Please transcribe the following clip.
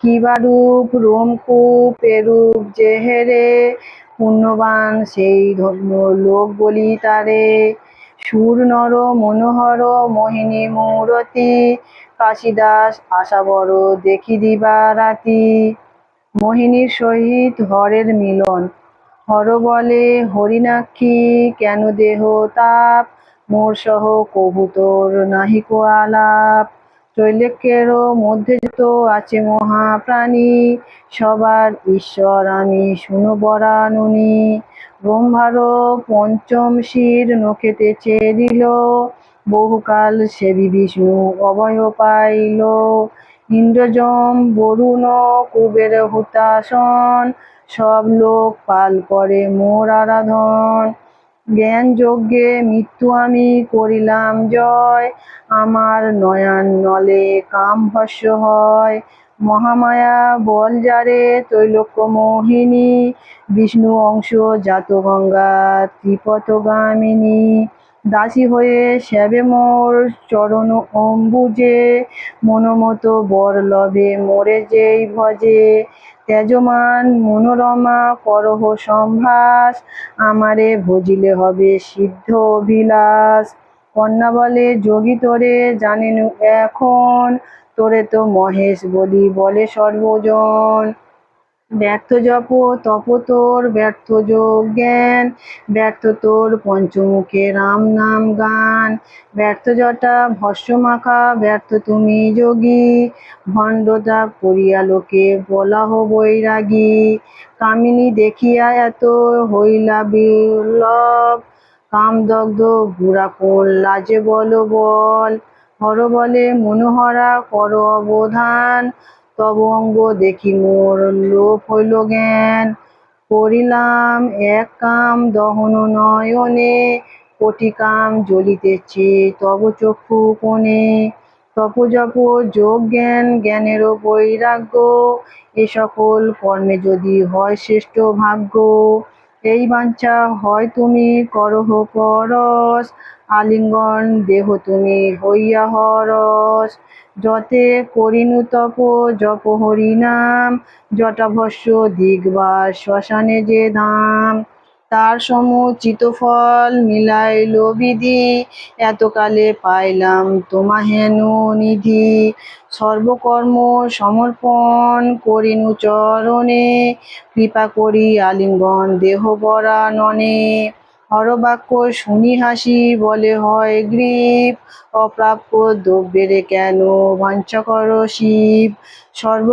কিবারূপ রোমকূপ এরূপ যেহেরে, পুণ্যবান সেই ধন্য লোক বলি তারে। সুর নর মনোহর মোহিনী মূরতি, কাশীদাস আশা বড় দেখি দিবারাতি। মোহিনীর সহিত হরের মিলন, হর বলে হরিণাক্ষী কেন দেহ তাপ, মোর সহ কভু তোর নাহিক আলাপ। ত্রৈলোক্যের মধ্যে যত আছে মহাপ্রাণী, সবার ঈশ্বর আমি শুনো বরাননি। ব্রহ্মার পঞ্চম শির নখেতে ছেদিল, বহুকাল সেবি বিষ্ণু অভয় পাইল। ইন্দ্র যম বরুণ কুবের হুতাসন, সব লোক পাল করে মোর আরাধন। জ্ঞান যজ্ঞে মৃত্যু আমি করিলাম জয়, আমার নয়ন নলে কাম ভস্ম হয়। মহামায়া বল যারে ত্রৈলোক্য মোহিনী, বিষ্ণু অংশ জাত গঙ্গা ত্রিপথগামিনী। দাসী হয়ে সেবে মোর চরণ অম্বুজে, মনোমত বর লভে মোরে যেই ভজে। তেজমান মনোরমা করহ সম্ভাস, আমারে ভজিলে হবে সিদ্ধ অভিলাষ। কন্যা বলে যোগী তোরে জানেনু এখন, তোরে তো মহেশ বলি বলে সর্বজন। ব্যর্থ জপ তপ তোর ব্যর্থ যোগ জ্ঞান, ব্যর্থ তোর পঞ্চমুখে রাম নাম গান। ব্যর্থ জটা ভস্ম মাখা ব্যর্থ তুমি যোগী, ভণ্ড ত্যাগ করিয়া লোকে বলাহ বৈরাগী। কামিনী দেখিয়া এত হইলা বিলব, কামদগ্ধ বুড়া কোন লাজে বল বল। হর বলে মনোহরা কর অবধান, তব অঙ্গ দেখি মোর লোপ হইল জ্ঞান। করিলাম এক কাম দহন নয়নে, কোটি কাম জ্বলিতেছে তব চক্ষু কোণে। তপ জপ যোগ জ্ঞান জ্ঞানের বৈরাগ্য, এ সকল কর্মে যদি হয় শ্রেষ্ঠ ভাগ্য। এই বাঞ্ছা হয় তুমি করহ পরশ, আলিঙ্গন দেহ তুমি হইয়া হরস। যতে করিনু তপ জপ হরি নাম, জটা ভস্ম দিগবার শ্মশানে যে ধাম। তার সমুচিত ফল মিলাইল বিধি, এতকালে পাইলাম তোমাহেন নিধি। সর্বকর্ম সমর্পণ করিনু চরণে, কৃপা করি আলিঙ্গন দেহ বরাননে। হরবাক্য শুনি হাসি বলে হয় গ্রীব, অপ্রাপ্য দ্রব্যের কেন বাঞ্ছা কর শিব। সর্ব